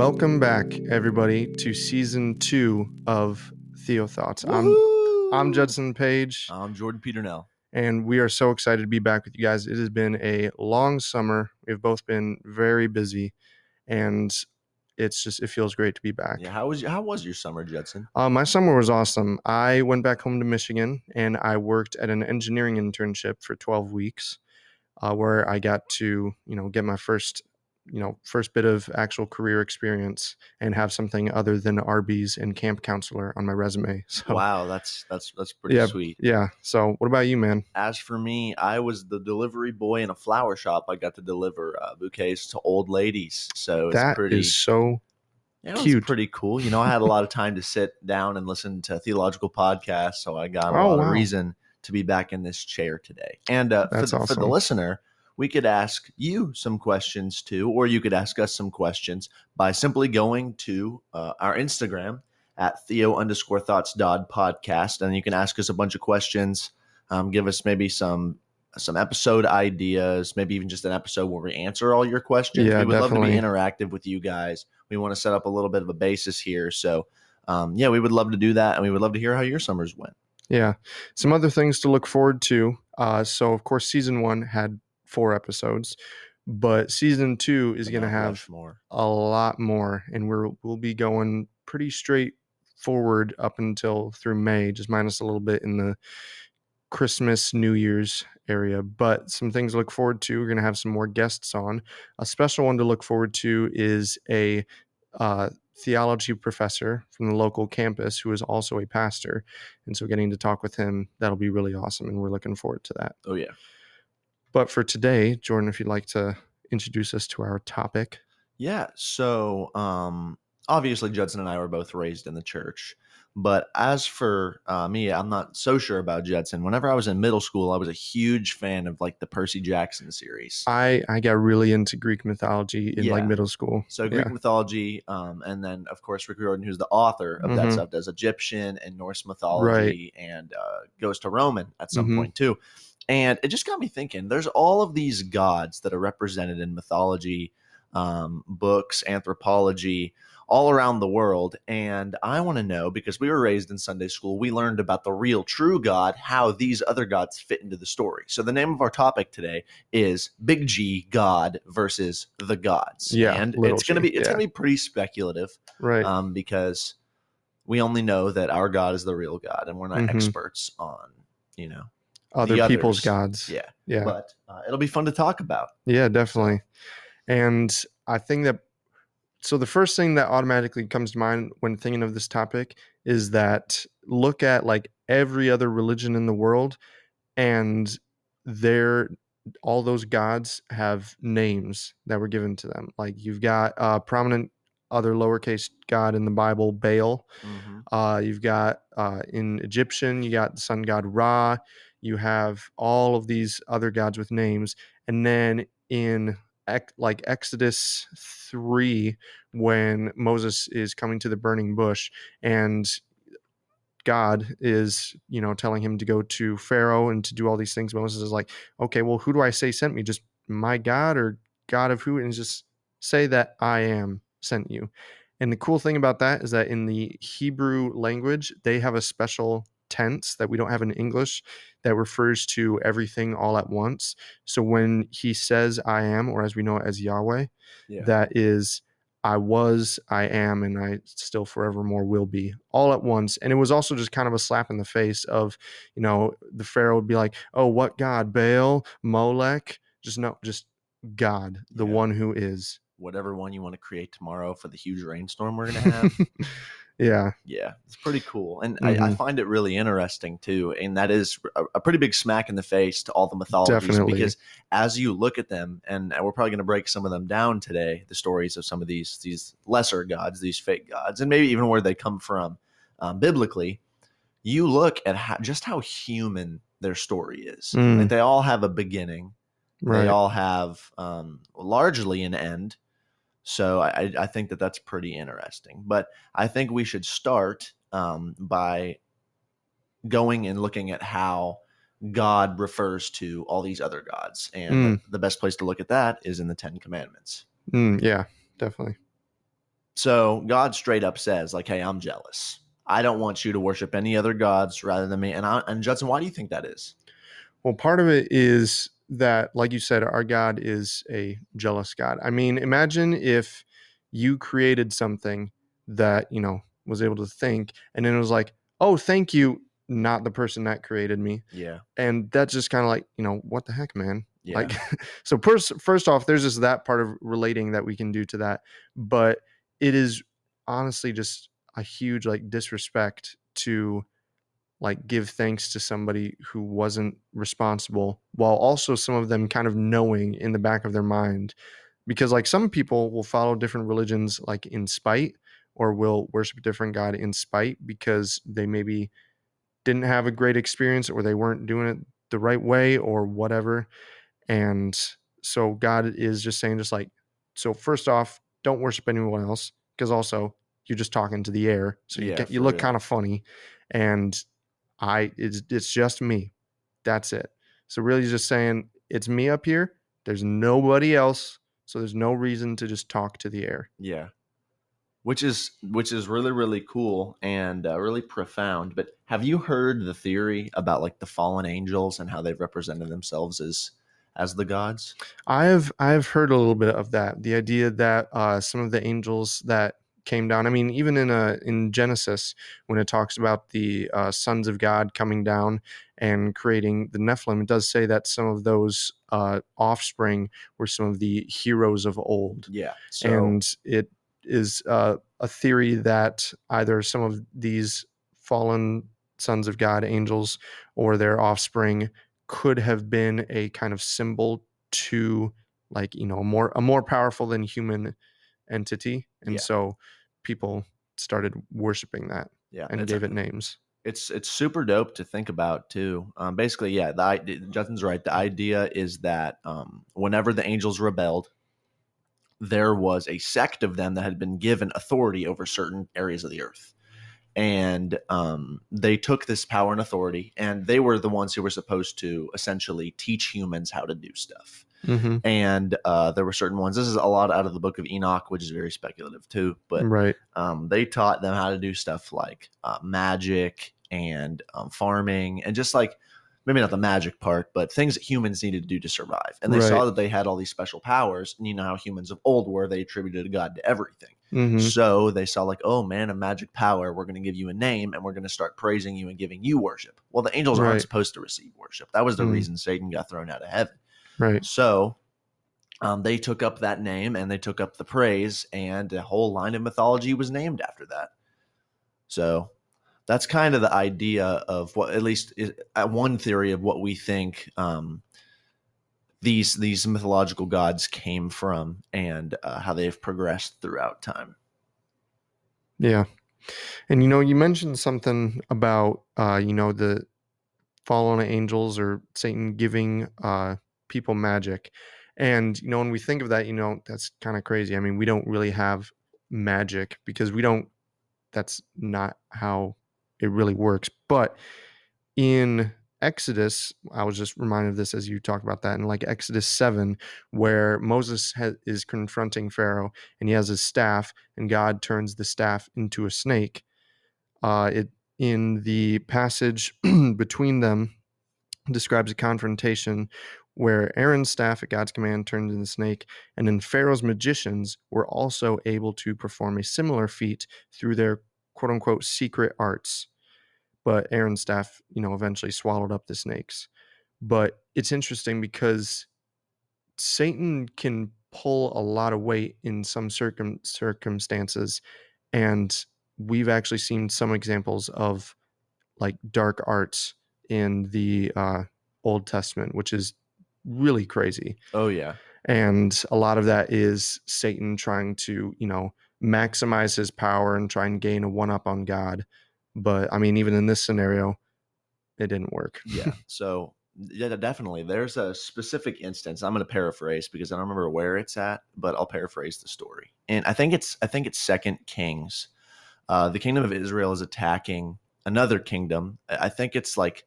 Welcome back, everybody, to season 2 of TheoThoughts. I'm Judson Page, I'm Jordan Peternell. and we are so excited to be back with you guys. It has been a long summer. We've both been very busy, and it feels great to be back. Yeah, how was your summer, Judson? My summer was awesome. I went back home to Michigan, and I worked at an engineering internship for 12 weeks, where I got to, get my first bit of actual career experience and have something other than Arby's and camp counselor on my resume. So wow, that's pretty sweet. Yeah. So what about you, man? As for me, I was the delivery boy in a flower shop. I got to deliver bouquets to old ladies. So it's That is so cute. It's pretty cool. I had a lot of time to sit down and listen to theological podcasts, so I got a lot of reason to be back in this chair today. And That's awesome. For the listener, we could ask you some questions too, or you could ask us some questions by simply going to our Instagram at Theo_Thoughts.podcast, and you can ask us a bunch of questions. Give us maybe some episode ideas, maybe even just an episode where we answer all your questions. Yeah, we would definitely love to be interactive with you guys. We want to set up a little bit of a basis here. So, we would love to do that, and we would love to hear how your summers went. Yeah. Some other things to look forward to. So, of course, season 1 had 4 episodes, but season 2 is going to have a lot more, and we'll be going pretty straight forward up until through May, just minus a little bit in the Christmas, New Year's area. But some things to look forward to. We're going to have some more guests on. A special one to look forward to is a theology professor from the local campus who is also a pastor. And so getting to talk with him, that'll be really awesome. And we're looking forward to that. Oh, yeah. But for today, Jordan, if you'd like to introduce us to our topic. Yeah. So obviously Judson and I were both raised in the church. But as for me, I'm not so sure about Judson. Whenever I was in middle school, I was a huge fan of like the Percy Jackson series. I got really into Greek mythology in like middle school. So Greek mythology, and then of course Rick Riordan, who's the author of that stuff, does Egyptian and Norse mythology, and goes to Roman at some point too. And it just got me thinking, there's all of these gods that are represented in mythology, books, anthropology, all around the world. And I want to know, because we were raised in Sunday school, we learned about the real true God, how these other gods fit into the story. So the name of our topic today is Big G, God versus the gods. Yeah. And it's going to be pretty speculative. Right. Because we only know that our God is the real God, and we're not experts on, other people's gods. Yeah. Yeah. But it'll be fun to talk about. Yeah, definitely. And I think that, so the first thing that automatically comes to mind when thinking of this topic is that look at like every other religion in the world, and all those gods have names that were given to them. Like you've got prominent other lowercase god in the Bible, Baal. You've got in Egyptian, you got the sun god Ra. You have all of these other gods with names. And then in like Exodus 3, when Moses is coming to the burning bush and God is, telling him to go to Pharaoh and to do all these things, Moses is like, okay, well, who do I say sent me? Just my God, or God of who? And just say that I am sent you. And the cool thing about that is that in the Hebrew language, they have a special tense that we don't have in English that refers to everything all at once. So when he says I am, or as we know it as Yahweh, that is I was, I am, and I still forevermore will be, all at once. And it was also just kind of a slap in the face of, the Pharaoh would be like, oh, what God? Baal, Molech? Just God, the one who is. Whatever one you want to create tomorrow for the huge rainstorm we're going to have. Yeah, it's pretty cool. And I find it really interesting too. And that is a pretty big smack in the face to all the mythologies. Definitely. Because as you look at them, and we're probably going to break some of them down today, the stories of some of these lesser gods, these fake gods, and maybe even where they come from biblically, you look at how human their story is. Like they all have a beginning. Right. They all have largely an end. So I think that that's pretty interesting. But I think we should start by going and looking at how God refers to all these other gods. And the best place to look at that is in the 10 Commandments. Yeah, definitely. So God straight up says, like, hey, I'm jealous. I don't want you to worship any other gods rather than me. And Judson, why do you think that is? Well, part of it is that, like you said, our God is a jealous God. I mean, imagine if you created something that, was able to think, and then it was like, oh, thank you, not the person that created me. Yeah. And that's just kind of like, what the heck, man? Yeah. Like, so first off, there's just that part of relating that we can do to that. But it is honestly just a huge, like, disrespect to, like, give thanks to somebody who wasn't responsible, while also some of them kind of knowing in the back of their mind, because like some people will follow different religions like in spite, or will worship a different god in spite because they maybe didn't have a great experience, or they weren't doing it the right way, or whatever. And so God is just saying, just like, so first off, don't worship anyone else, because also you're just talking to the air, so Yeah, you for look real. kind of funny. And it's just me. That's it. So really just saying, it's me up here. There's nobody else. So there's no reason to just talk to the air. Yeah. Which is really, really cool and really profound. But have you heard the theory about like the fallen angels and how they've represented themselves as the gods? I've heard a little bit of that. The idea that some of the angels that came down. I mean, even in Genesis, when it talks about the sons of God coming down and creating the Nephilim, it does say that some of those offspring were some of the heroes of old. Yeah. So And it is a theory that either some of these fallen sons of God, angels, or their offspring could have been a kind of symbol to, like, a more powerful than human entity, and yeah, so people started worshiping that yeah, and gave it names. it's super dope to think about too. Basically, yeah, Justin's right. The idea is that whenever the angels rebelled, there was a sect of them that had been given authority over certain areas of the earth. And they took this power and authority, and they were the ones who were supposed to essentially teach humans how to do stuff. Mm-hmm. And there were certain ones. This is a lot out of the book of Enoch, which is very speculative too. But Right. they taught them how to do stuff like magic and farming, and just like maybe not the magic part, but things that humans needed to do to survive. And they Right. saw that they had all these special powers. And you know how humans of old were, they attributed a god to everything. Mm-hmm. So they saw like, oh man, a magic power. We're going to give you a name and we're going to start praising you and giving you worship. Well, the angels aren't Right. supposed to receive worship. That was the Mm. reason Satan got thrown out of heaven. Right. So they took up that name and they took up the praise, and a whole line of mythology was named after that. So that's kind of the idea of what, at least is one theory of what we think these mythological gods came from, and how they've progressed throughout time. Yeah. And you mentioned something about the fallen angels or Satan giving people magic. And when we think of that, that's kind of crazy. I mean, we don't really have magic because that's not how it really works. But in Exodus, I was just reminded of this as you talk about that, in like Exodus 7, where Moses is confronting Pharaoh, and he has his staff, and God turns the staff into a snake. It in the passage between them describes a confrontation where Aaron's staff at God's command turned into the snake, and then Pharaoh's magicians were also able to perform a similar feat through their quote unquote secret arts. But Aaron's staff, eventually swallowed up the snakes. But it's interesting because Satan can pull a lot of weight in some circumstances, and we've actually seen some examples of like dark arts in the Old Testament, which is really crazy. Oh yeah. And a lot of that is Satan trying to, maximize his power and try and gain a one-up on God. But I mean, even in this scenario, it didn't work. Yeah. So yeah, definitely. There's a specific instance. I'm going to paraphrase because I don't remember where it's at, but I'll paraphrase the story. And I think it's Second Kings. The kingdom of Israel is attacking another kingdom. I think it's like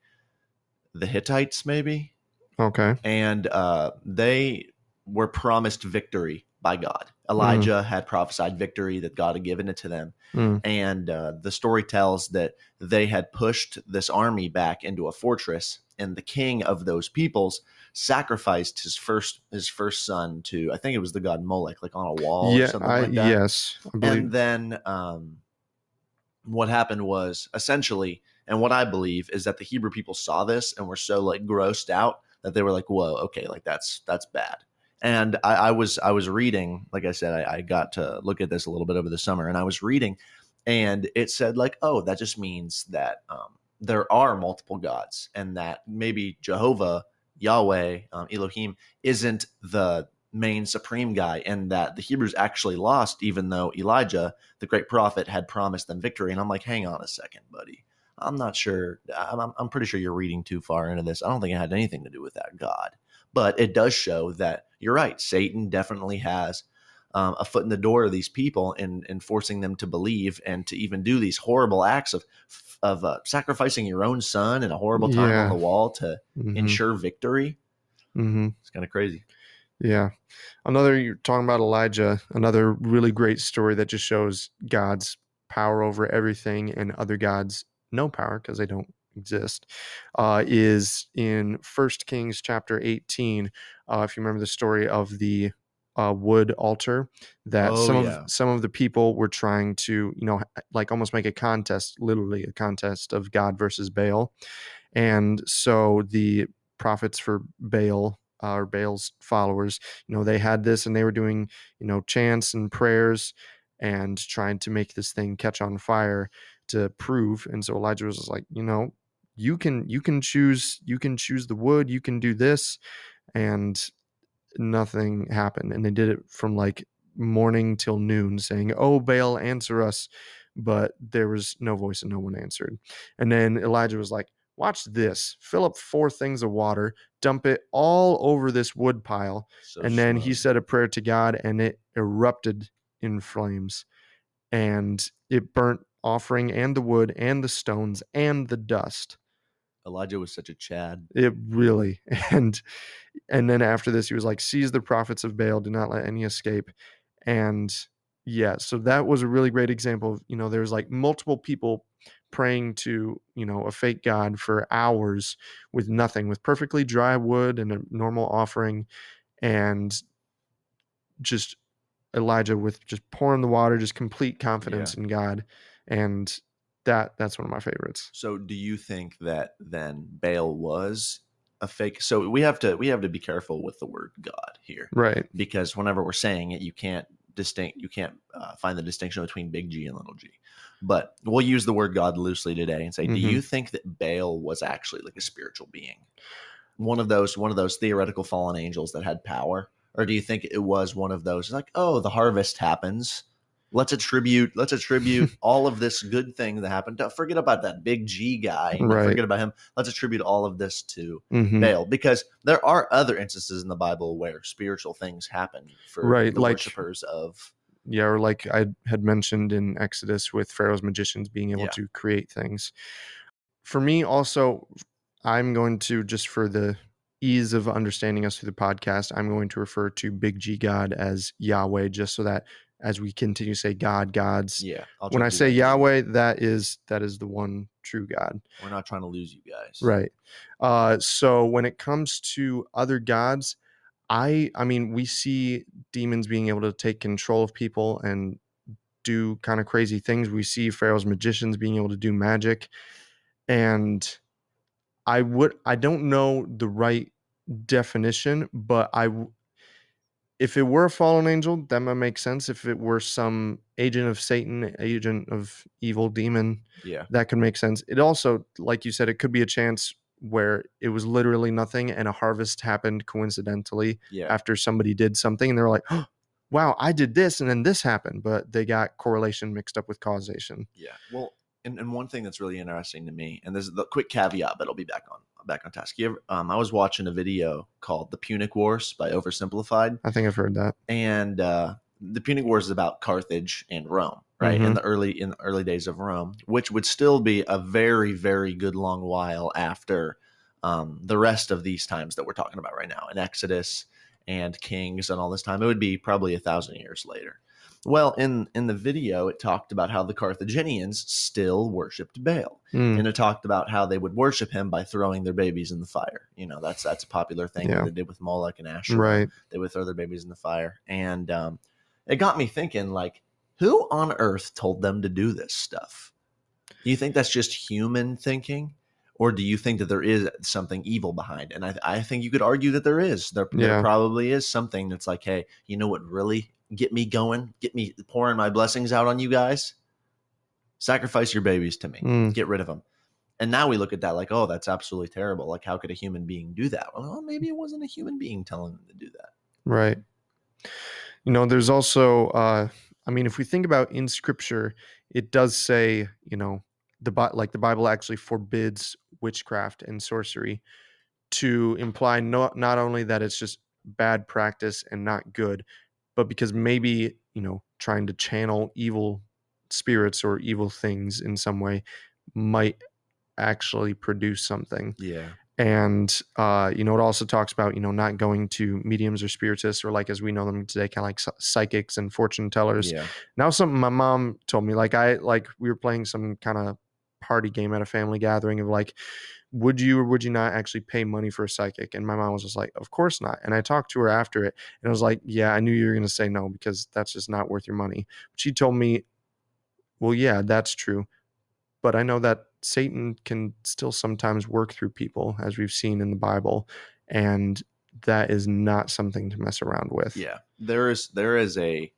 the Hittites, maybe. Okay. And they were promised victory by God. Elijah had prophesied victory, that God had given it to them. And the story tells that they had pushed this army back into a fortress, and the king of those peoples sacrificed his first son to, I think it was the god Molech, like on a wall or something like that. Yes, I believe. And then what happened was, essentially, and what I believe is that the Hebrew people saw this and were so like grossed out that they were like, whoa, okay, like that's bad. And I was reading, like I said, I got to look at this a little bit over the summer, and I was reading, and it said like, oh, that just means that there are multiple gods, and that maybe Jehovah, Yahweh, Elohim isn't the main supreme guy, and that the Hebrews actually lost, even though Elijah, the great prophet, had promised them victory. And I'm like, hang on a second, buddy. I'm not sure. I'm pretty sure you're reading too far into this. I don't think it had anything to do with that God. But it does show that you're right. Satan definitely has a foot in the door of these people and forcing them to believe and to even do these horrible acts of sacrificing your own son in a horrible time on the wall to ensure victory. It's kind of crazy. Yeah. You're talking about Elijah, another really great story that just shows God's power over everything and other gods no power because they don't exist, is in 1 Kings chapter 18. If you remember the story of the wood altar that some of the people were trying to, like almost make a contest, literally a contest of God versus Baal. And so the prophets for Baal, or Baal's followers, they had this and they were doing, chants and prayers and trying to make this thing catch on fire to prove. And so Elijah was like, you can choose the wood, you can do this. And nothing happened. And they did it from like morning till noon, saying, "Oh, Baal, answer us." But there was no voice and no one answered. And then Elijah was like, "Watch this. Fill up 4 things of water, dump it all over this wood pile." And then he said a prayer to God, and it erupted in flames. And it burnt offering and the wood and the stones and the dust. Elijah was such a Chad. It really. And then after this, he was like, "Seize the prophets of Baal, do not let any escape." And yeah, so that was a really great example of, there's like multiple people praying to, a fake God for hours with nothing, with perfectly dry wood and a normal offering, and just Elijah with just pouring the water, just complete confidence in God. And that's one of my favorites. So do you think that then Baal was a fake? So we have to be careful with the word God here, right? Because whenever we're saying it, you can't find the distinction between big G and little g. But we'll use the word God loosely today and say, do you think that Baal was actually like a spiritual being, one of those theoretical fallen angels that had power, or do you think it was one of those like, oh, the harvest happens, let's attribute all of this good thing that happened. Don't forget about that big G guy. Don't forget about him. Let's attribute all of this to Baal, because there are other instances in the Bible where spiritual things happen for the worshipers of. Yeah, or like I had mentioned in Exodus with Pharaoh's magicians being able to create things. For me also, I'm going to, just for the ease of understanding us through the podcast, I'm going to refer to big G God as Yahweh, just so that as we continue to say God, gods. Yeah. When I say Yahweh, that is the one true God. We're not trying to lose you guys. Right. So when it comes to other gods, I mean, we see demons being able to take control of people and do kind of crazy things. We see Pharaoh's magicians being able to do magic. And I don't know the right definition, but if it were a fallen angel, that might make sense. If it were some agent of Satan, agent of evil demon, that could make sense. It also, like you said, it could be a chance where it was literally nothing and a harvest happened coincidentally after somebody did something, and they're like, "Oh, wow, I did this and then this happened," but they got correlation mixed up with causation. Yeah. Well, and one thing that's really interesting to me, and this is the quick caveat, but I'll be back on task. I was watching a video called "The Punic Wars" by Oversimplified. I think I've heard that. And the Punic Wars is about Carthage and Rome, right? In the early days of Rome, which would still be a very, very good long while after the rest of these times that we're talking about right now in Exodus and kings and all this time. It would be probably 1,000 years later. Well, in the video, it talked about how the Carthaginians still worshipped Baal, and it talked about how they would worship him by throwing their babies in the fire. That's a popular thing that they did with Moloch and Asherah. Right. They would throw their babies in the fire, and it got me thinking, like, who on earth told them to do this stuff? Do you think that's just human thinking? Or do you think that there is something evil behind? And I think you could argue that there is. There probably is something that's like, hey, you know what really get me going, get me pouring my blessings out on you guys? Sacrifice your babies to me. Get rid of them. And now we look at that like, oh, that's absolutely terrible. Like, how could a human being do that? Well, maybe it wasn't a human being telling them to do that. Right. There's also, if we think about in Scripture, it does say, the Bible actually forbids witchcraft and sorcery, to imply not only that it's just bad practice and not good, but because maybe, trying to channel evil spirits or evil things in some way might actually produce something. Yeah. And, it also talks about, not going to mediums or spiritists, or like, as we know them today, kind of like psychics and fortune tellers. Yeah. Now, something my mom told me, we were playing some kind of party game at a family gathering of like, would you or would you not actually pay money for a psychic? And my mom was just like, of course not. And I talked to her after it, and I was like, yeah, I knew you were going to say no, because that's just not worth your money. But she told me, well, yeah, that's true, but I know that Satan can still sometimes work through people, as we've seen in the Bible, and that is not something to mess around with. Yeah, there is a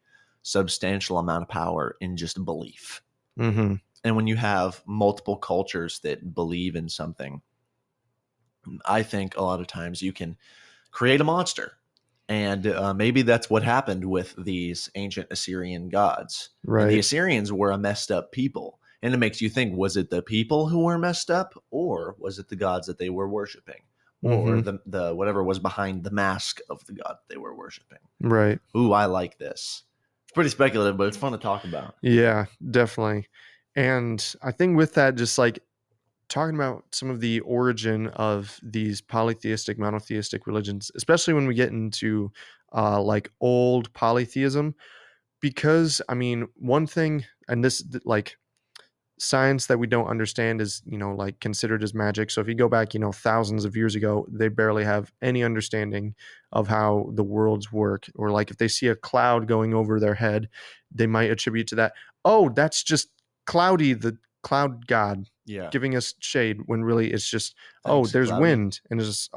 substantial amount of power in just belief. Mm-hmm. And when you have multiple cultures that believe in something, I think a lot of times you can create a monster. And maybe that's what happened with these ancient Assyrian gods. Right. And the Assyrians were a messed up people. And it makes you think, was it the people who were messed up, or was it the gods that they were worshiping, or the whatever was behind the mask of the god they were worshiping? Right. Ooh, I like this. It's pretty speculative, but it's fun to talk about. Yeah, definitely. And I think with that, just like talking about some of the origin of these polytheistic, monotheistic religions, especially when we get into like old polytheism, because one thing, and this like science that we don't understand is like considered as magic. So if you go back thousands of years ago, they barely have any understanding of how the worlds work. Or like if they see a cloud going over their head, they might attribute to that, oh, that's just Cloudy, the cloud god, giving us shade, when really it's just, there's Cloudy. Wind, and it's just,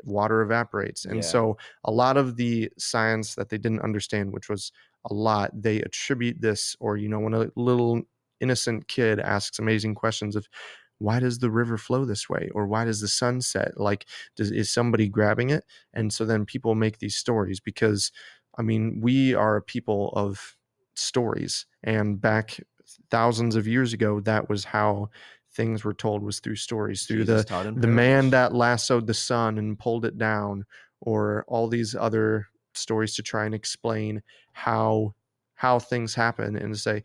water evaporates. And so a lot of the science that they didn't understand, which was a lot, they attribute this, or when a little innocent kid asks amazing questions of, why does the river flow this way, or why does the sun set, like, is somebody grabbing it? And so then people make these stories, because we are a people of stories, and back thousands of years ago, that was how things were told, was through stories, through the man that lassoed the sun and pulled it down, or all these other stories to try and explain how things happen, and to say,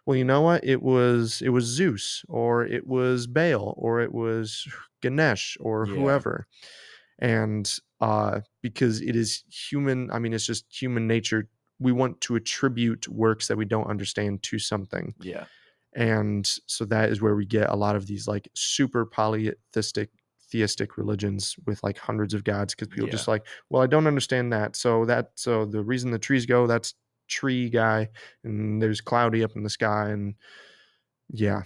well, you know what? It was Zeus, or it was Baal, or it was Ganesh, or whoever. And because it is human, it's just human nature. We want to attribute works that we don't understand to something. Yeah. And so that is where we get a lot of these like super polytheistic religions with like hundreds of gods, because people just like, well, I don't understand that. So the reason the trees go, that's tree guy, and there's cloudy up in the sky, and yeah.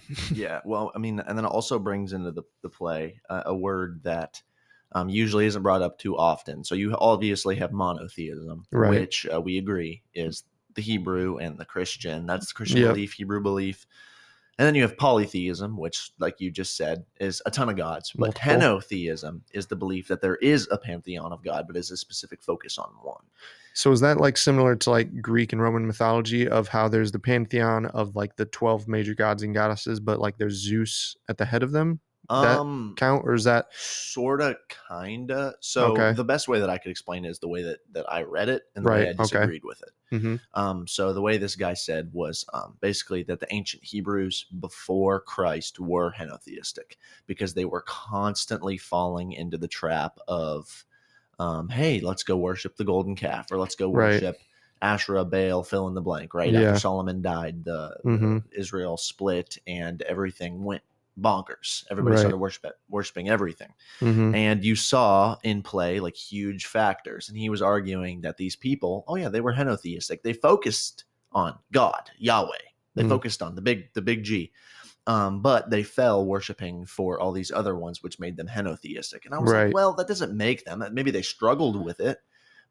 Well, and then it also brings into the play a word that usually isn't brought up too often. So you obviously have monotheism, which we agree is the Hebrew and the Christian. That's the Christian belief, Hebrew belief. And then you have polytheism, which, like you just said, is a ton of gods. But henotheism is the belief that there is a pantheon of God, but is a specific focus on one. So is that like similar to like Greek and Roman mythology, of how there's the pantheon of like the 12 major gods and goddesses, but like there's Zeus at the head of them? That count, or is that sorta, kinda? So the best way that I could explain it is the way that I read it, and the way I disagreed with it. Mm-hmm. So the way this guy said was basically that the ancient Hebrews before Christ were henotheistic, because they were constantly falling into the trap of hey, let's go worship the golden calf, or let's go Right. worship Asherah, Baal, fill in the blank, right? Yeah. After Solomon died, the Israel split and everything went bonkers. Everybody Right. started worshiping everything. Mm-hmm. And you saw in play like huge factors. And he was arguing that these people, oh yeah, they were henotheistic. They focused on God, Yahweh. They focused on the big G. But they fell worshiping for all these other ones, which made them henotheistic. And I was Right. like, well, that doesn't make them. Maybe they struggled with it,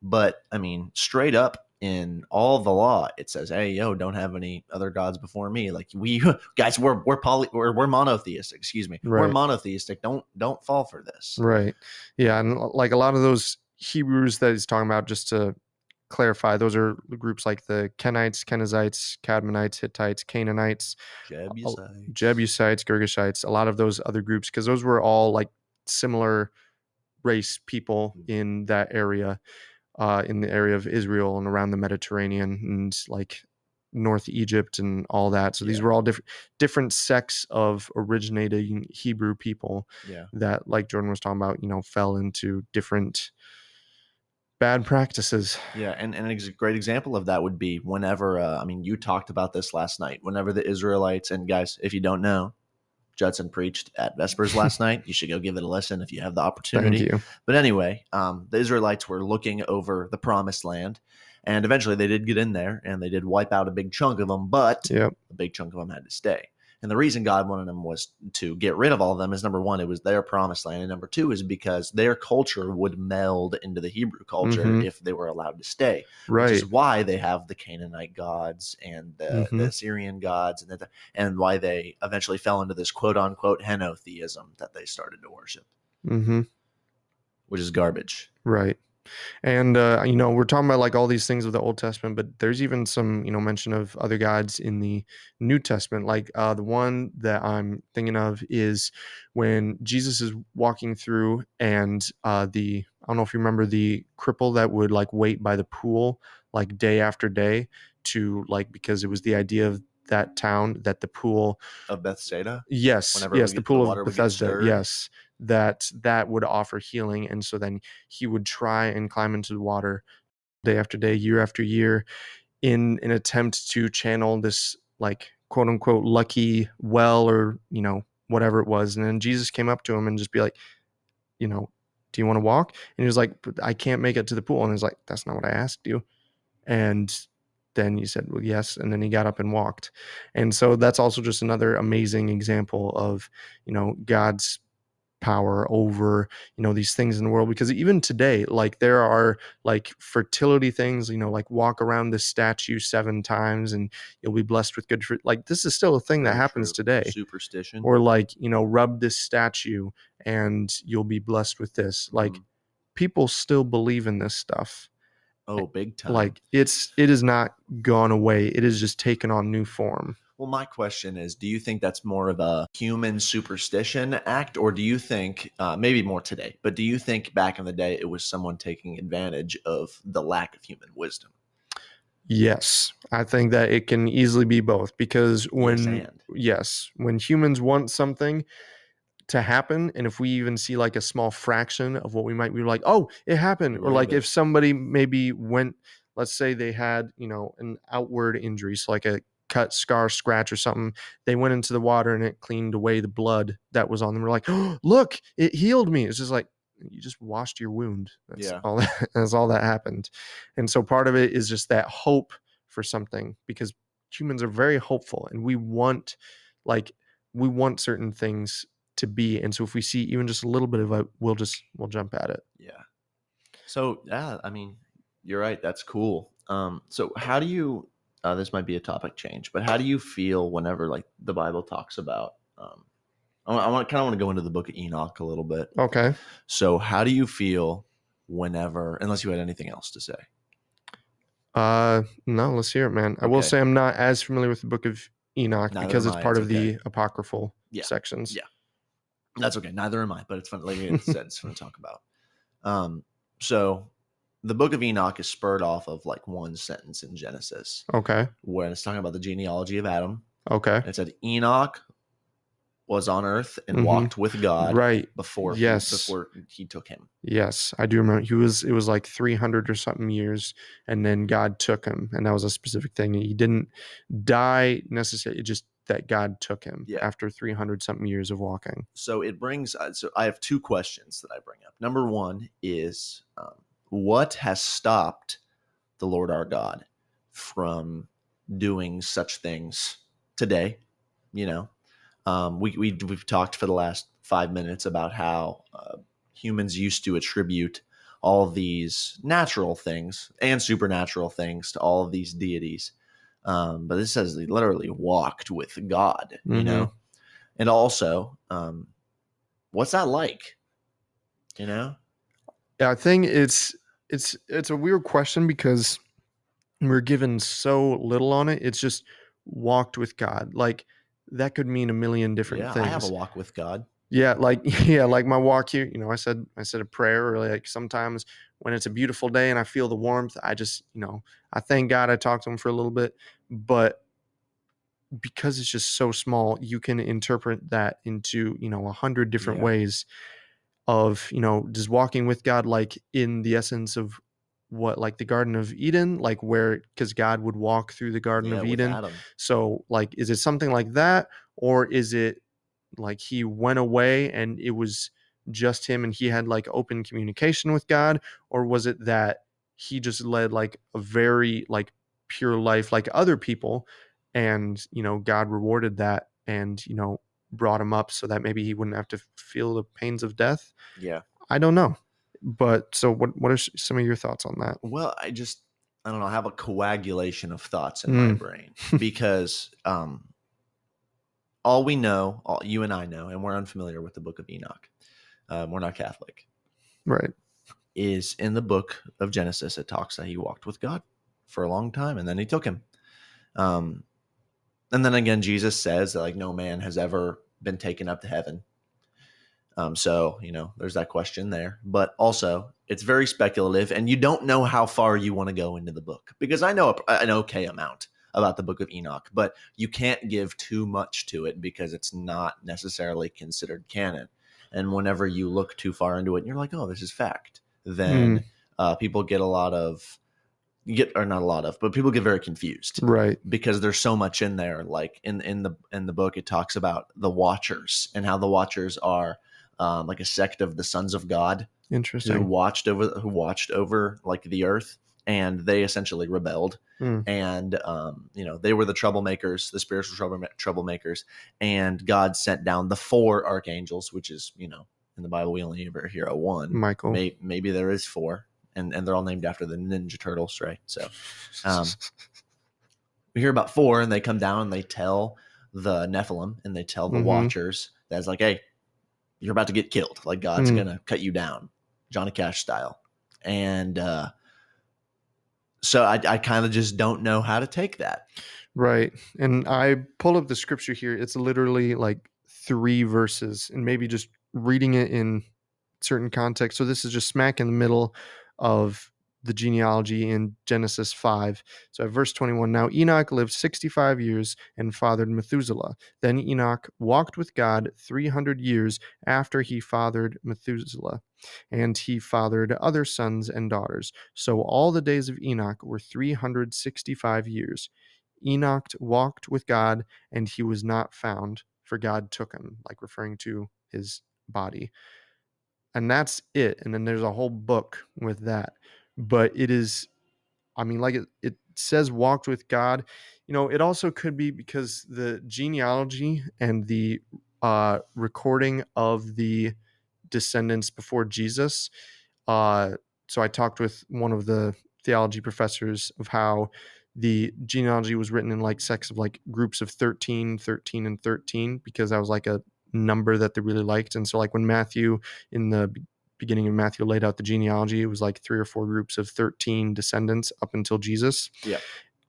but I mean, straight up in all the law, it says, "Hey, yo, don't have any other gods before me." Like we guys, we're monotheistic. Excuse me, Right. we're monotheistic. Don't fall for this. Right. Yeah, and like a lot of those Hebrews that he's talking about, just to clarify, those are groups like the Kenites, Kenizzites, Cadmonites, Hittites, Canaanites, Jebusites, Girgashites, a lot of those other groups, because those were all like similar race people in that area, in the area of Israel and around the Mediterranean and like North Egypt and all that. So these were all different sects of originating Hebrew people that, like Jordan was talking about, fell into different bad practices. Yeah, and a great example of that would be whenever, you talked about this last night, whenever the Israelites, and guys, if you don't know, Judson preached at Vespers last night. You should go give it a listen if you have the opportunity. Thank you. But anyway, the Israelites were looking over the promised land, and eventually they did get in there, and they did wipe out a big chunk of them, but a big chunk of them had to stay. And the reason God wanted them was to get rid of all of them is, number one, it was their promised land. And number two is because their culture would meld into the Hebrew culture if they were allowed to stay. Right. Which is why they have the Canaanite gods and the Assyrian gods, and why they eventually fell into this quote unquote henotheism that they started to worship, which is garbage. Right. And, we're talking about like all these things of the Old Testament, but there's even some, mention of other gods in the New Testament. Like the one that I'm thinking of is when Jesus is walking through and I don't know if you remember the cripple that would like wait by the pool like day after day to like, because it was the idea of that town that the pool of Bethsaida. Yes. The pool of Bethesda. Yes. That would offer healing. And so then he would try and climb into the water day after day, year after year, in an attempt to channel this like quote unquote lucky well, or whatever it was. And then Jesus came up to him and just be like, do you want to walk? And he was like, but I can't make it to the pool. And he was like, that's not what I asked you. And then he said, well, yes. And then he got up and walked. And so that's also just another amazing example of, God's power over these things in the world. Because even today, like there are like fertility things, like walk around this statue 7 times and you'll be blessed with good fruit. Like this is still a thing that happens today. Superstition. Or like rub this statue and you'll be blessed with this. Like people still believe in this stuff. Oh, big time. Like it is not gone away. It is just taken on new form. Well, my question is, do you think that's more of a human superstition act, or do you think, maybe more today, but do you think back in the day it was someone taking advantage of the lack of human wisdom? Yes, I think that it can easily be both, because when humans want something to happen, and if we even see like a small fraction of what we might be like, oh, it happened, or like if somebody maybe went, let's say they had an outward injury, so like a cut, scar, scratch or something, they went into the water and it cleaned away the blood that was on them. We're like, oh, look, it healed me. It's just like, you just washed your wound. That's all that happened. And so part of it is just that hope for something, because humans are very hopeful and we want certain things to be. And so if we see even just a little bit of it, we'll jump at it. Yeah. So you're right. That's cool. So how do you, this might be a topic change, but how do you feel whenever like the Bible talks about, I want to go into the book of Enoch a little bit. Okay. So how do you feel whenever, unless you had anything else to say? No, let's hear it, man. Okay. I will say I'm not as familiar with the book of Enoch because it's part of the apocryphal sections. Yeah. That's okay. Neither am I, but it's fun. Like I said, it's fun to talk about. So the book of Enoch is spurred off of like one sentence in Genesis. Okay. Where it's talking about the genealogy of Adam. Okay. It said Enoch was on earth and walked with God right before yes he took him. Yes, I do remember. It was like 300 or something years, and then God took him, and that was a specific thing. He didn't die necessarily, just that God took him after 300 something years of walking. So it brings. So I have two questions that I bring up. Number one is, what has stopped the Lord our God from doing such things today? You know, we've talked for the last 5 minutes about how humans used to attribute all of these natural things and supernatural things to all of these deities. But this says they literally walked with God, you know? And also, what's that like? You know? Yeah, I think it's a weird question because we're given so little on it. It's just walked with God. Like that could mean a million different Yeah, things. I have a walk with God. Yeah, like like my walk here, you know, I said a prayer, or like sometimes when it's a beautiful day and I feel the warmth, I just, you know, I thank God I talked to him for a little bit, but because it's just so small, you can interpret that into, you know, 100 different ways of, you know, does walking with God like in the essence of what, like the Garden of Eden, like where, because God would walk through the Garden of Eden. Adam. So like, is it something like that? Or is it like he went away and it was just him and he had like open communication with God? Or was it that he just led like a very like pure life like other people, and you know God rewarded that and you know brought him up so that maybe he wouldn't have to feel the pains of death? Yeah. I don't know. But so what are some of your thoughts on that? Well, I don't know, I have a coagulation of thoughts in my brain because all we know, all you and I know, and we're unfamiliar with the book of Enoch. We're not Catholic. Right. Is in the book of Genesis, it talks that he walked with God for a long time and then he took him. And then again, Jesus says that like no man has ever been taken up to heaven. So, you know, there's that question there. But also, it's very speculative, and you don't know how far you want to go into the book. Because I know an okay amount about the book of Enoch, but you can't give too much to it because it's not necessarily considered canon. And whenever you look too far into it and you're like, oh, this is fact, then people get but people get very confused. Right. Because there's so much in there. Like in the book, it talks about the Watchers and how the Watchers are like a sect of the sons of God. Interesting. Who watched over like the earth, and they essentially rebelled. And you know, they were the troublemakers, the spiritual troublemakers, and God sent down the 4 archangels, which is, you know, in the Bible we only ever hear of 1. Michael. Maybe there is 4, and they're all named after the Ninja Turtles, right? So we hear about 4, and they come down and they tell the Nephilim and they tell the Watchers that's like, hey, you're about to get killed. Like God's gonna cut you down, Johnny Cash style. And so I kind of just don't know how to take that. Right. And I pull up the scripture here. It's literally like 3 verses, and maybe just reading it in certain context. So this is just smack in the middle of the genealogy in Genesis 5. So at verse 21, now Enoch lived 65 years and fathered Methuselah. Then Enoch walked with God 300 years after he fathered Methuselah, and he fathered other sons and daughters. So all the days of Enoch were 365 years. Enoch walked with God, and he was not found, for God took him, like referring to his body. And that's it. And then there's a whole book with that. But it is, I mean, like it says walked with God. You know, it also could be because the genealogy and the recording of the descendants before Jesus. So I talked with one of the theology professors of how the genealogy was written in like sects of like groups of 13, 13, and 13, because that was like a number that they really liked. And so like when Matthew in the beginning of Matthew laid out the genealogy, it was like 3 or 4 groups of 13 descendants up until Jesus. Yeah.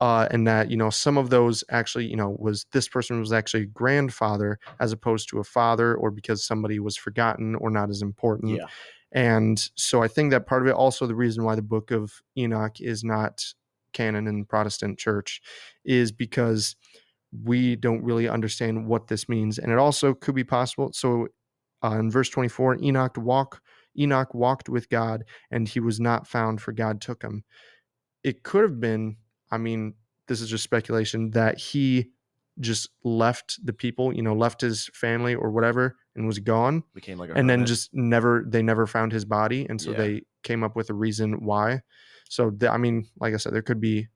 And that, you know, some of those actually, you know, was this person was actually grandfather as opposed to a father, or because somebody was forgotten or not as important. Yeah. And so I think that part of it, also the reason why the book of Enoch is not canon in the Protestant church, is because we don't really understand what this means. And it also could be possible. So in verse 24, Enoch walked with God, and he was not found, for God took him. It could have been, I mean, this is just speculation, that he just left the people, left his family or whatever and was gone. Became like a and then hermit. just they never found his body. And so they came up with a reason why. So, I mean, like I said, there could be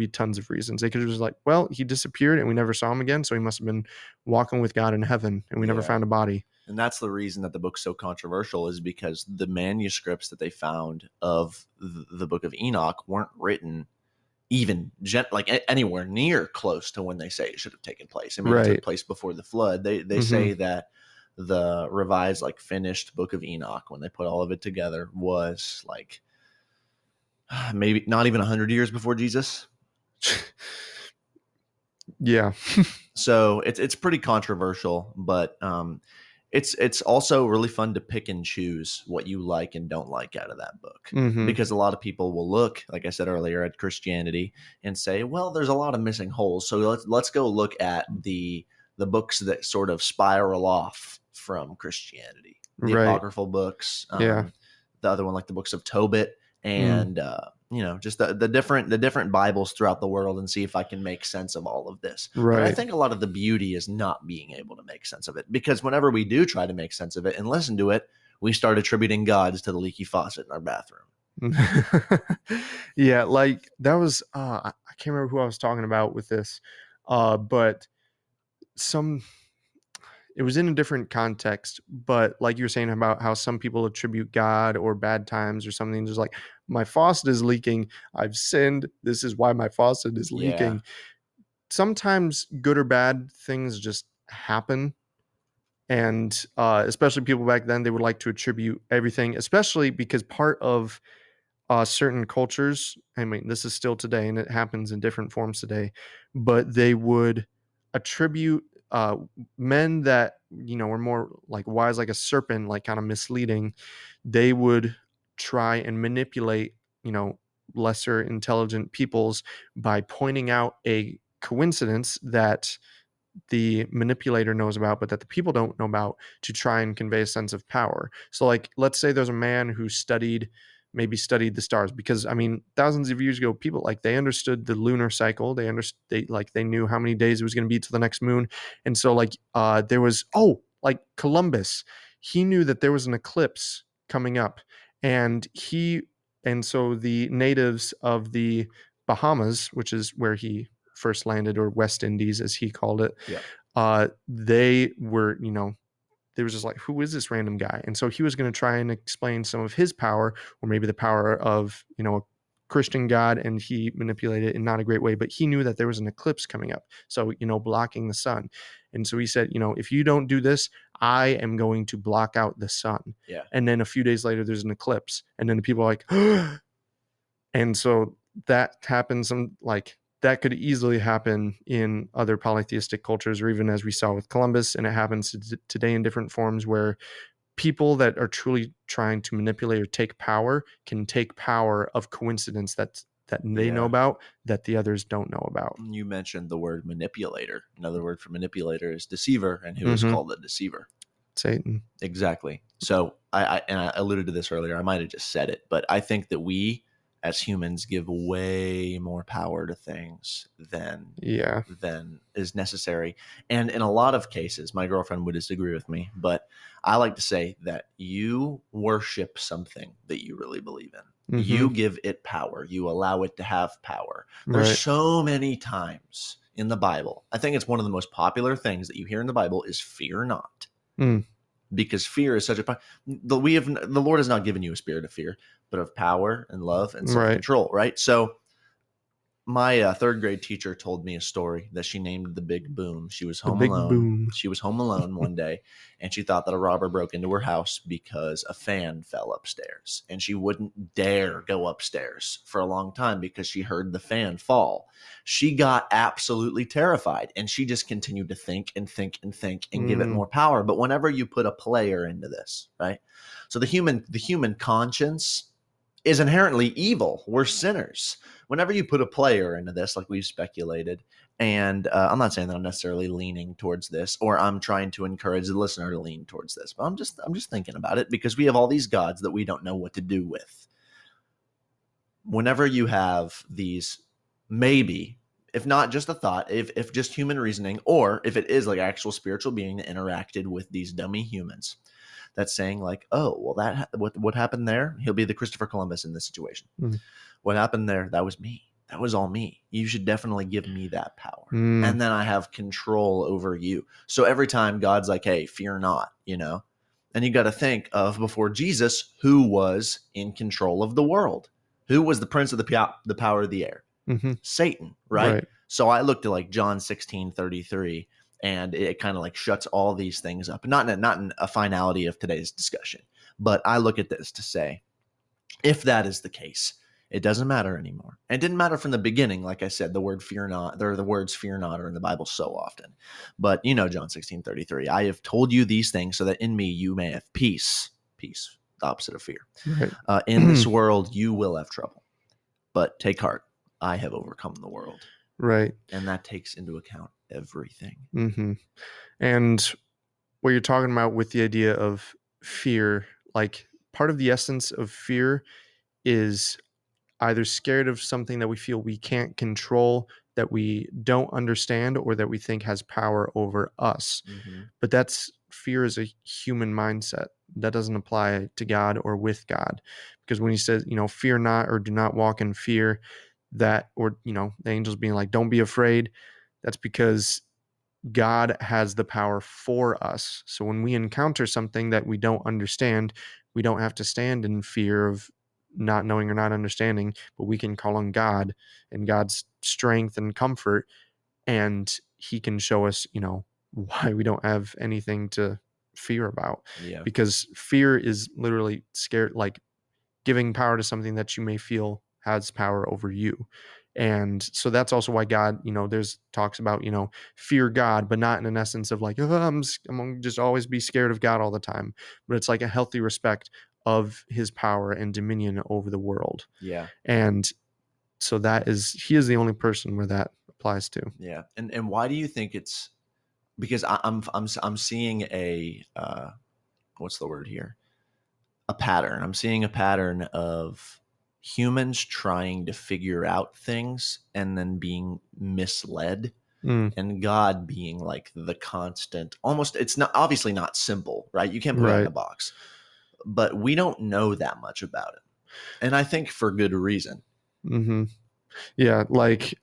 tons of reasons. They could have just like, well, he disappeared and we never saw him again. So he must have been walking with God in heaven and we never found a body. And that's the reason that the book's so controversial, is because the manuscripts that they found of the book of Enoch weren't written even like anywhere near close to when they say it should have taken place. I mean, it took place before the flood. They say that the revised, like, finished book of Enoch, when they put all of it together, was like maybe not even 100 years before Jesus. Yeah. So it's pretty controversial, but it's also really fun to pick and choose what you like and don't like out of that book, because a lot of people will look, like I said earlier, at Christianity and say, well, there's a lot of missing holes. So let's go look at the books that sort of spiral off from Christianity, the apocryphal books, the other one, like the books of Tobit, and just the different Bibles throughout the world, and see if I can make sense of all of this. But I think a lot of the beauty is not being able to make sense of it, because whenever we do try to make sense of it and listen to it, we start attributing gods to the leaky faucet in our bathroom. Yeah, like that was I can't remember who I was talking about with this, but it was in a different context, but like you were saying about how some people attribute God or bad times or something, just like, my faucet is leaking, I've sinned, this is why my faucet is leaking. Sometimes good or bad things just happen. And especially people back then, they would like to attribute everything, especially because part of certain cultures, I mean, this is still today and it happens in different forms today, but they would attribute men that, were more like wise like a serpent, like kind of misleading. They would try and manipulate, lesser intelligent peoples by pointing out a coincidence that the manipulator knows about, but that the people don't know about, to try and convey a sense of power. So, like, let's say there's a man who maybe studied the stars, because I mean, thousands of years ago, people, like, they understood the lunar cycle. They knew how many days it was going to be to the next moon. And so, like, there was, like Columbus, he knew that there was an eclipse coming up, and so the natives of the Bahamas, which is where he first landed, or West Indies as he called it, they were, they was just like, who is this random guy? And so he was going to try and explain some of his power, or maybe the power of, a Christian God, and he manipulated it in not a great way, but he knew that there was an eclipse coming up, so, blocking the sun. And so he said, if you don't do this, I am going to block out the sun. And then a few days later, there's an eclipse, and then the people are like, and so that happens. That could easily happen in other polytheistic cultures, or even as we saw with Columbus, and it happens today in different forms, where people that are truly trying to manipulate or take power can take power of coincidence that they know about, that the others don't know about. You mentioned the word manipulator. Another word for manipulator is deceiver, and who is called the deceiver? Satan. Exactly. So I alluded to this earlier. I might have just said it, but I think that we as humans give way more power to things than is necessary. And in a lot of cases, my girlfriend would disagree with me, but I like to say that you worship something that you really believe in. You give it power. You allow it to have power. There's so many times in the Bible. I think it's one of the most popular things that you hear in the Bible is fear not. Because fear is such the Lord has not given you a spirit of fear, but of power and love and self-control, right? So my third grade teacher told me a story that she named the Big Boom. She was home alone. She was home alone one day, and she thought that a robber broke into her house because a fan fell upstairs, and she wouldn't dare go upstairs for a long time because she heard the fan fall. She got absolutely terrified, and she just continued to think and think and think and give it more power. But whenever you put a player into this, right? So the human conscience is inherently evil. We're sinners. Whenever you put a player into this, like we've speculated, And I'm not saying that I'm necessarily leaning towards this, or I'm trying to encourage the listener to lean towards this, but I'm just thinking about it because we have all these gods that we don't know what to do with. Whenever you have these, maybe, if not just a thought, if just human reasoning, or if it is like actual spiritual being that interacted with these dummy humans, that's saying like, oh, well, what happened there? He'll be the Christopher Columbus in this situation. Mm. What happened there? That was me. That was all me. You should definitely give me that power. And then I have control over you. So every time God's like, hey, fear not, and you got to think of before Jesus, who was in control of the world? Who was the prince of the power of the air? Mm-hmm. Satan, right? So I looked at like John 16:33, and it kind of like shuts all these things up. Not in a finality of today's discussion, but I look at this to say, if that is the case, it doesn't matter anymore. And it didn't matter from the beginning. Like I said, the words fear not are in the Bible so often. But John 16:33, I have told you these things so that in me you may have peace. Peace, the opposite of fear. Right. In this world you will have trouble. But take heart, I have overcome the world. Right. And that takes into account everything. Mm-hmm. And what you're talking about with the idea of fear, like part of the essence of fear is either scared of something that we feel we can't control, that we don't understand, or that we think has power over us. Mm-hmm. But fear is a human mindset. That doesn't apply to God or with God. Because when he says, fear not, or do not walk in fear, or the angels being like, don't be afraid, that's because God has the power for us. So when we encounter something that we don't understand, we don't have to stand in fear of not knowing or not understanding, but we can call on God and God's strength and comfort, and he can show us, why we don't have anything to fear about. Yeah. Because fear is literally scared, like giving power to something that you may feel has power over you. And so that's also why God, there's talks about, fear God, but not in an essence of like, I'm going to just always be scared of God all the time. But it's like a healthy respect of his power and dominion over the world. Yeah. And so he is the only person where that applies to. Yeah. And why do you think it's, because I'm seeing what's the word here? A pattern. I'm seeing a pattern of humans trying to figure out things and then being misled, and God being like the constant, almost, it's not obviously not simple, right? You can't put it in a box, but we don't know that much about it. And I think for good reason. Mm-hmm. Yeah. Like,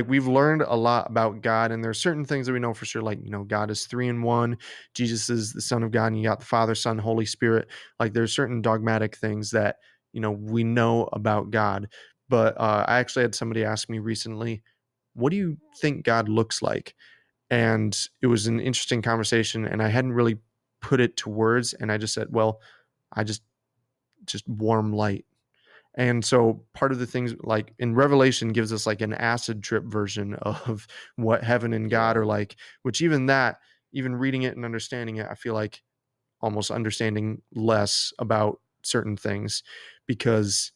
we've learned a lot about God, and there's certain things that we know for sure. Like, God is 3 in 1. Jesus is the Son of God, and you got the Father, Son, Holy Spirit. Like, there's certain dogmatic things that, we know about God. But I actually had somebody ask me recently, what do you think God looks like? And it was an interesting conversation, and I hadn't really put it to words. And I just said, well, I just warm light. And so part of the things, like in Revelation, gives us like an acid trip version of what heaven and God are like, which even reading it and understanding it, I feel like almost understanding less about certain things, because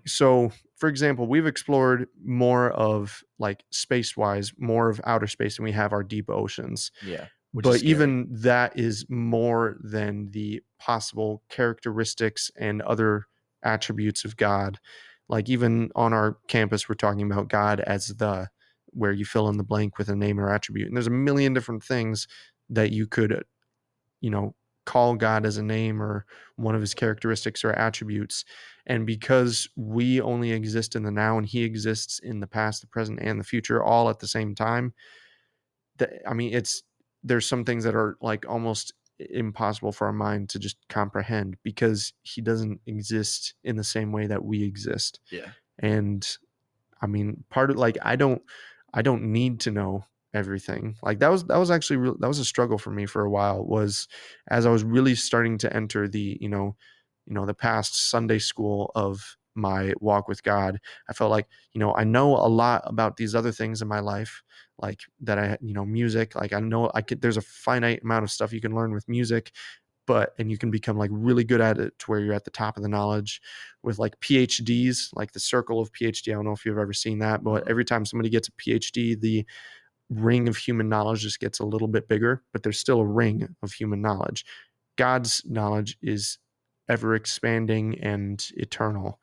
so for example, we've explored more of like space-wise, more of outer space than we have our deep oceans. Yeah. But even that is more than the possible characteristics and other attributes of God. Like even on our campus, we're talking about God as where you fill in the blank with a name or attribute. And there's a million different things that you could, call God as a name or one of his characteristics or attributes. And because we only exist in the now and he exists in the past, the present, and the future all at the same time, there's some things that are like almost impossible for our mind to just comprehend, because he doesn't exist in the same way that we exist. Yeah. And part of like, I don't need to know everything. Like that was actually that was a struggle for me for a while, was as I was really starting to enter the, the past Sunday school of my walk with God. I felt like, I know a lot about these other things in my life, like that music, like I know there's a finite amount of stuff you can learn with music, and you can become like really good at it to where you're at the top of the knowledge with like PhDs, like the circle of PhD. I don't know if you've ever seen that, but every time somebody gets a PhD, the ring of human knowledge just gets a little bit bigger, but there's still a ring of human knowledge. God's knowledge is ever expanding and eternal,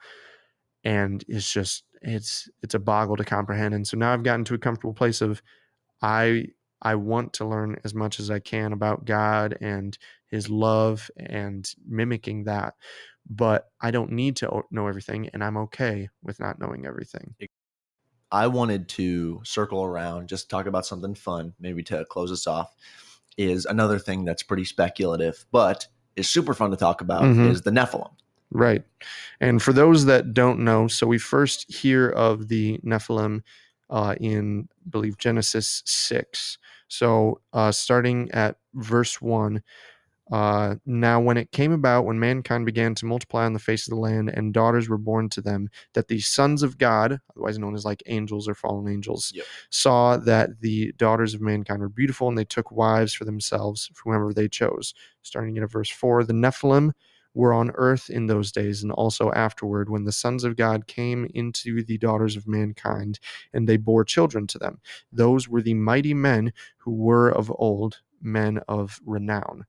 and it's a boggle to comprehend. And so now I've gotten to a comfortable place of I want to learn as much as I can about God and his love and mimicking that, but I don't need to know everything, and I'm okay with not knowing everything. I wanted to circle around, just talk about something fun, maybe to close us off, is another thing that's pretty speculative, but is super fun to talk about, is the Nephilim. Right. And for those that don't know, so we first hear of the Nephilim in, I believe, Genesis 6. So starting at verse 1, now when it came about, when mankind began to multiply on the face of the land, and daughters were born to them, that the sons of God, otherwise known as like angels or fallen angels, saw that the daughters of mankind were beautiful, and they took wives for themselves, whomever they chose. Starting at verse 4, the Nephilim were on earth in those days, and also afterward, when the sons of God came into the daughters of mankind, and they bore children to them. Those were the mighty men who were of old, men of renown.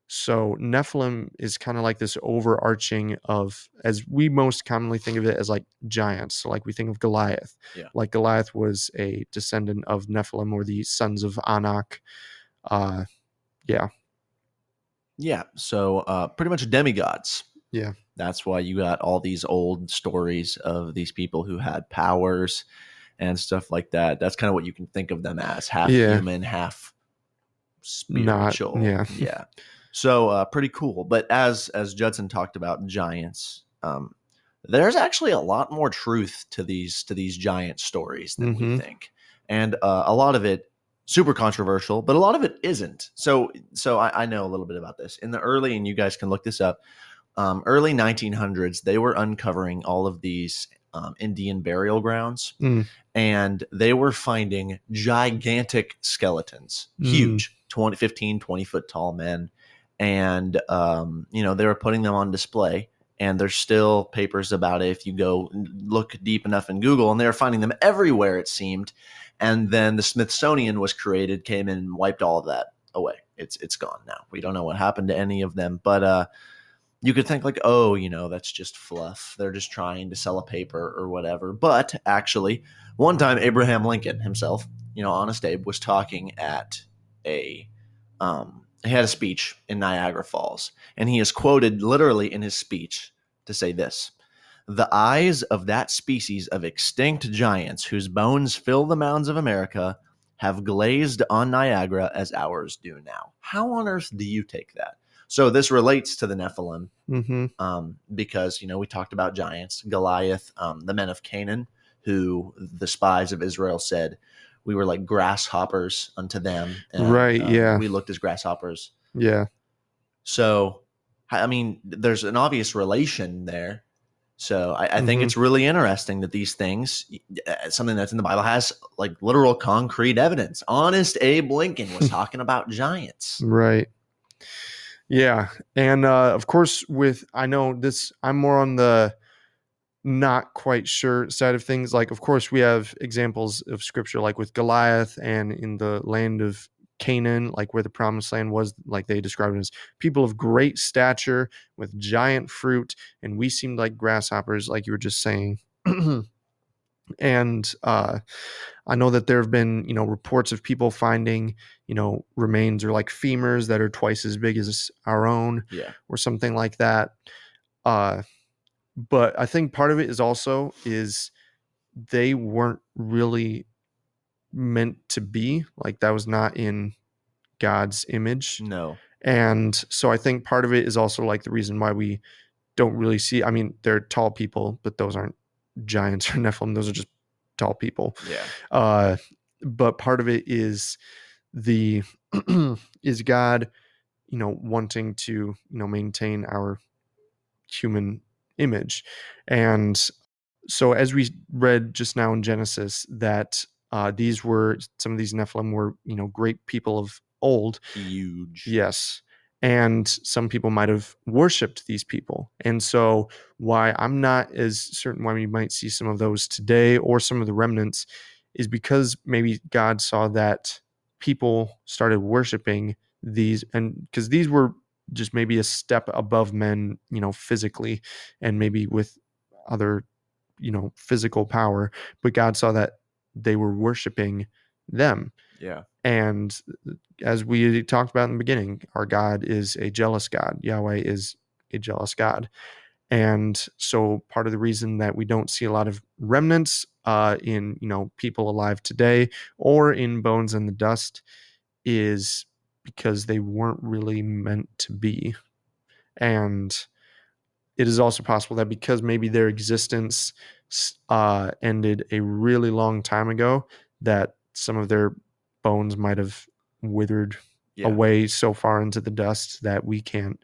So Nephilim is kind of like this overarching of, as we most commonly think of it, as like giants. So like we think of Goliath. Yeah. Like Goliath was a descendant of Nephilim, or the sons of Anak. Yeah. Yeah. So pretty much demigods. Yeah. That's why you got all these old stories of these people who had powers and stuff like that. That's kind of what you can think of them as, half human, half spiritual. Yeah. So pretty cool. But as Judson talked about giants, there's actually a lot more truth to these giant stories than we think, and a lot of it super controversial, but a lot of it isn't. So I know a little bit about this. In the early, and you guys can look this up, early 1900s, they were uncovering all of these Indian burial grounds, and they were finding gigantic skeletons, huge, 15, 20 foot tall men. And, they were putting them on display, and there's still papers about it if you go look deep enough in Google, and they were finding them everywhere, it seemed. And then the Smithsonian was created, came in and wiped all of that away. It's gone now. We don't know what happened to any of them, but you could think like, oh, that's just fluff. They're just trying to sell a paper or whatever. But actually, one time Abraham Lincoln himself, Honest Abe, was talking at he had a speech in Niagara Falls, and he is quoted literally in his speech to say this: "The eyes of that species of extinct giants whose bones fill the mounds of America have glazed on Niagara as ours do now." How on earth do you take that? So this relates to the Nephilim, because, we talked about giants, Goliath, the men of Canaan, who the spies of Israel said, we were like grasshoppers unto them. And, we looked as grasshoppers. Yeah. So, I mean, there's an obvious relation there. So I think it's really interesting that these things, something that's in the Bible, has like literal concrete evidence. Honest Abe Lincoln was talking about giants. Right. Yeah. And of course, I'm more on the not quite sure side of things. Like, of course, we have examples of scripture, like with Goliath and in the land of Canaan, like where the promised land was, like they described it as people of great stature with giant fruit, and we seemed like grasshoppers, like you were just saying. And I know that there have been, reports of people finding, remains or like femurs that are twice as big as our own, or something like that. But I think part of it is they weren't really meant to be, like that was not in God's image. No. And so I think part of it is also like the reason why we don't really see, I mean, they're tall people, but those aren't giants or Nephilim. Those are just tall people. Yeah. But part of it is is God, wanting to, maintain our human image. And so as we read just now in Genesis, that some of these Nephilim were, great people of old. Huge. Yes. And some people might have worshipped these people. And so why I'm not as certain why you might see some of those today or some of the remnants is because maybe God saw that people started worshiping these, and because these were just maybe a step above men, physically, and maybe with other, physical power, but God saw that they were worshiping them. Yeah. And as we talked about in the beginning, our God is a jealous God. Yahweh is a jealous God. And so part of the reason that we don't see a lot of remnants in, people alive today or in bones in the dust is because they weren't really meant to be. And it is also possible that because maybe their existence ended a really long time ago, that some of their bones might have withered away so far into the dust that we can't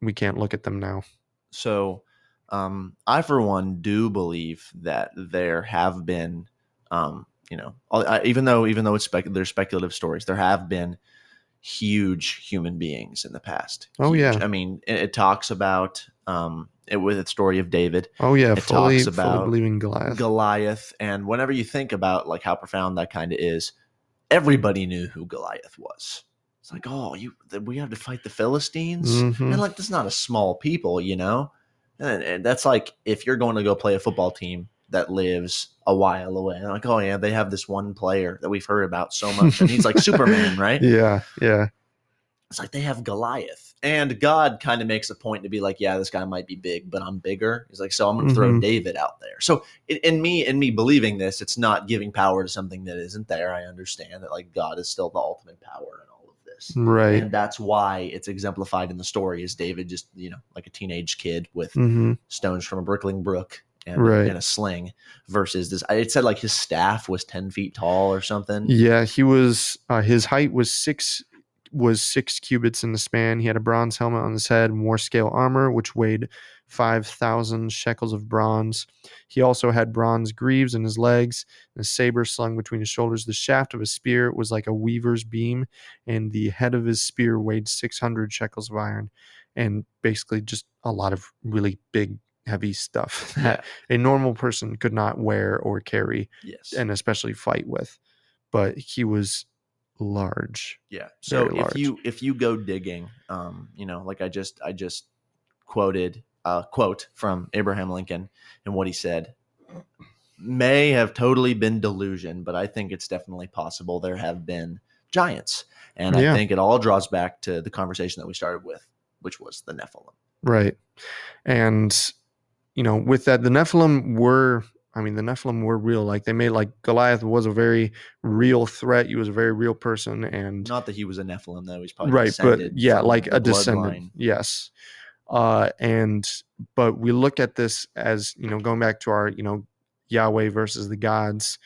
look at them now. So I, for one, do believe that there have been, even though they're speculative stories, there have been huge human beings in the past. Oh, huge. yeah. I mean, it talks about with the story of David. Oh, yeah. It talks about fully believing Goliath. And whenever you think about like how profound that kind of is, everybody knew who Goliath was. It's like, oh, we have to fight the Philistines, and like that's not a small people, and that's like if you're going to go play a football team that lives a while away, and like, oh yeah, they have this one player that we've heard about so much, and he's like Superman, right? Yeah. It's like they have Goliath, and God kind of makes a point to be like, yeah, this guy might be big, but I'm bigger. He's like, so I'm going to throw David out there. So in me believing this, it's not giving power to something that isn't there. I understand that like God is still the ultimate power in all of this, right? And that's why it's exemplified in the story is David just like a teenage kid with stones from a brickling brook and a sling versus this. It said like his staff was 10 feet tall or something. Yeah, he was. His height was 6 cubits in the span. He had a bronze helmet on his head, war scale armor, which weighed 5,000 shekels of bronze. He also had bronze greaves in his legs, and a saber slung between his shoulders. The shaft of his spear was like a weaver's beam, and the head of his spear weighed 600 shekels of iron. And basically just a lot of really big, heavy stuff that a normal person could not wear or carry, and especially fight with. But he was large. Yeah. So if you go digging, like I just quoted a quote from Abraham Lincoln, and what he said may have totally been delusion, but I think it's definitely possible there have been giants. And I think it all draws back to the conversation that we started with, which was the Nephilim. Right. And, with that, the Nephilim were real. Like they made like Goliath was a very real threat. He was a very real person, and not that he was a Nephilim though. He's probably descended but yeah, like a descendant. Line. Yes. But we look at this as, going back to our, Yahweh versus the gods,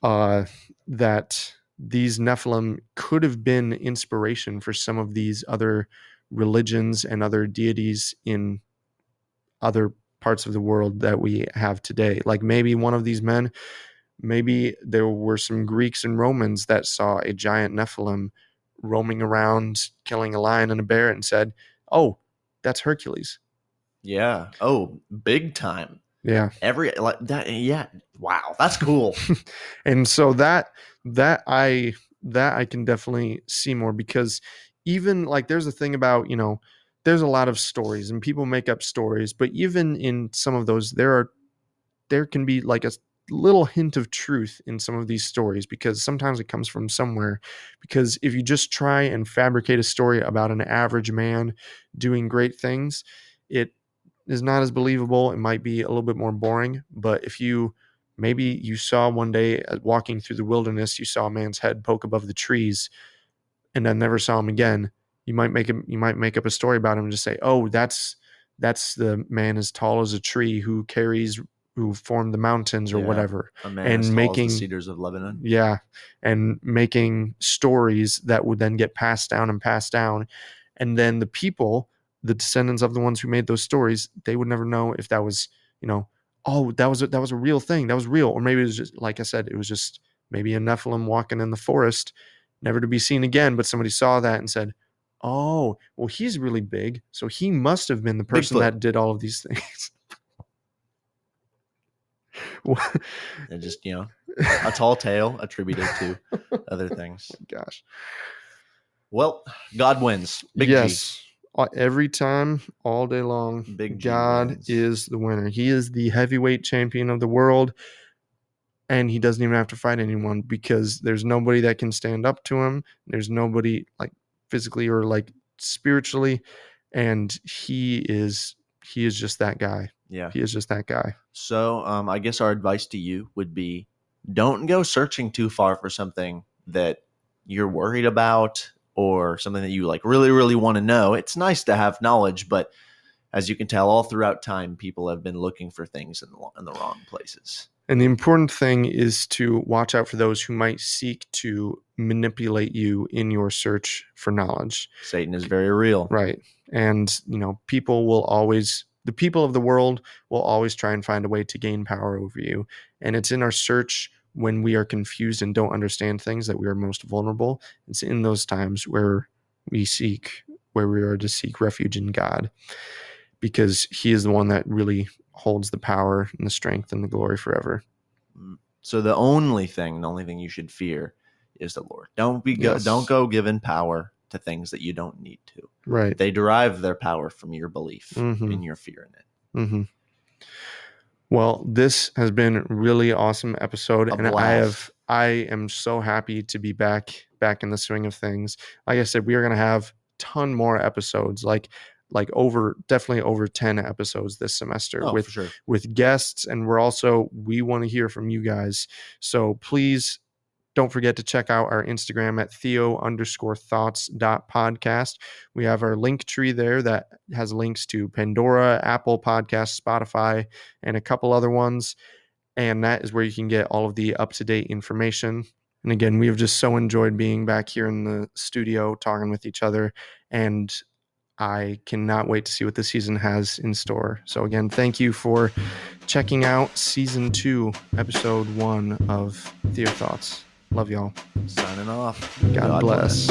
that these Nephilim could have been inspiration for some of these other religions and other deities in other parts of the world that we have today. Like maybe one of these men, maybe there were some Greeks and Romans that saw a giant Nephilim roaming around, killing a lion and a bear, and said, oh, that's Hercules. Yeah. Oh, big time. Yeah. Yeah. Wow. That's cool. And so that I can definitely see more, because even like there's a thing about, there's a lot of stories and people make up stories, but even in some of those, there can be like a little hint of truth in some of these stories, because sometimes it comes from somewhere. Because if you just try and fabricate a story about an average man doing great things, it is not as believable. It might be a little bit more boring. But if maybe you saw one day walking through the wilderness, you saw a man's head poke above the trees and then never saw him again, you might make up a story about him and just say, oh, that's the man as tall as a tree who formed the mountains or whatever. A man as tall as the cedars of Lebanon. Yeah. And making stories that would then get passed down. And then the people, the descendants of the ones who made those stories, they would never know if that was, oh, that was a real thing. That was real. Or maybe it was just, like I said, it was just maybe a Nephilim walking in the forest, never to be seen again. But somebody saw that and said, Oh, well, he's really big, so he must have been the person Bigfoot. that did all of these things. And just, you know, a tall tale attributed to other things. Oh my gosh. Well, God wins. Big yes. G. Every time, all day long, Big G God wins. is the winner. He is the heavyweight champion of the world, and he doesn't even have to fight anyone because there's nobody that can stand up to him. There's nobody like physically or like spiritually, and he is just that guy. Yeah. He is just that guy. So I guess our advice to you would be, don't go searching too far for something that you're worried about or something that you like really, really want to know. It's nice to have knowledge, but as you can tell, all throughout time, people have been looking for things in the wrong places. And the important thing is to watch out for those who might seek to manipulate you in your search for knowledge. Satan is very real. Right. And, you know, the people of the world will always try and find a way to gain power over you. And it's in our search when we are confused and don't understand things that we are most vulnerable. It's in those times where we are to seek refuge in God, because he is the one that really holds the power and the strength and the glory forever. So the only thing you should fear is the Lord. Don't go giving power to things that you don't need to. Right. They derive their power from your belief and your fear in it. Mm-hmm. Well, this has been a really awesome episode, and I am so happy to be back in the swing of things. Like I said, we are going to have a ton more episodes, definitely over 10 episodes this semester with guests, and we want to hear from you guys. So please don't forget to check out our Instagram at Theo_thoughts.podcast. We have our link tree there that has links to Pandora, Apple Podcasts, Spotify, and a couple other ones. And that is where you can get all of the up-to-date information. And again, we have just so enjoyed being back here in the studio talking with each other. And I cannot wait to see what the season has in store. So again, thank you for checking out Season 2, Episode 1 of TheoThoughts. Love y'all. Signing off. God bless.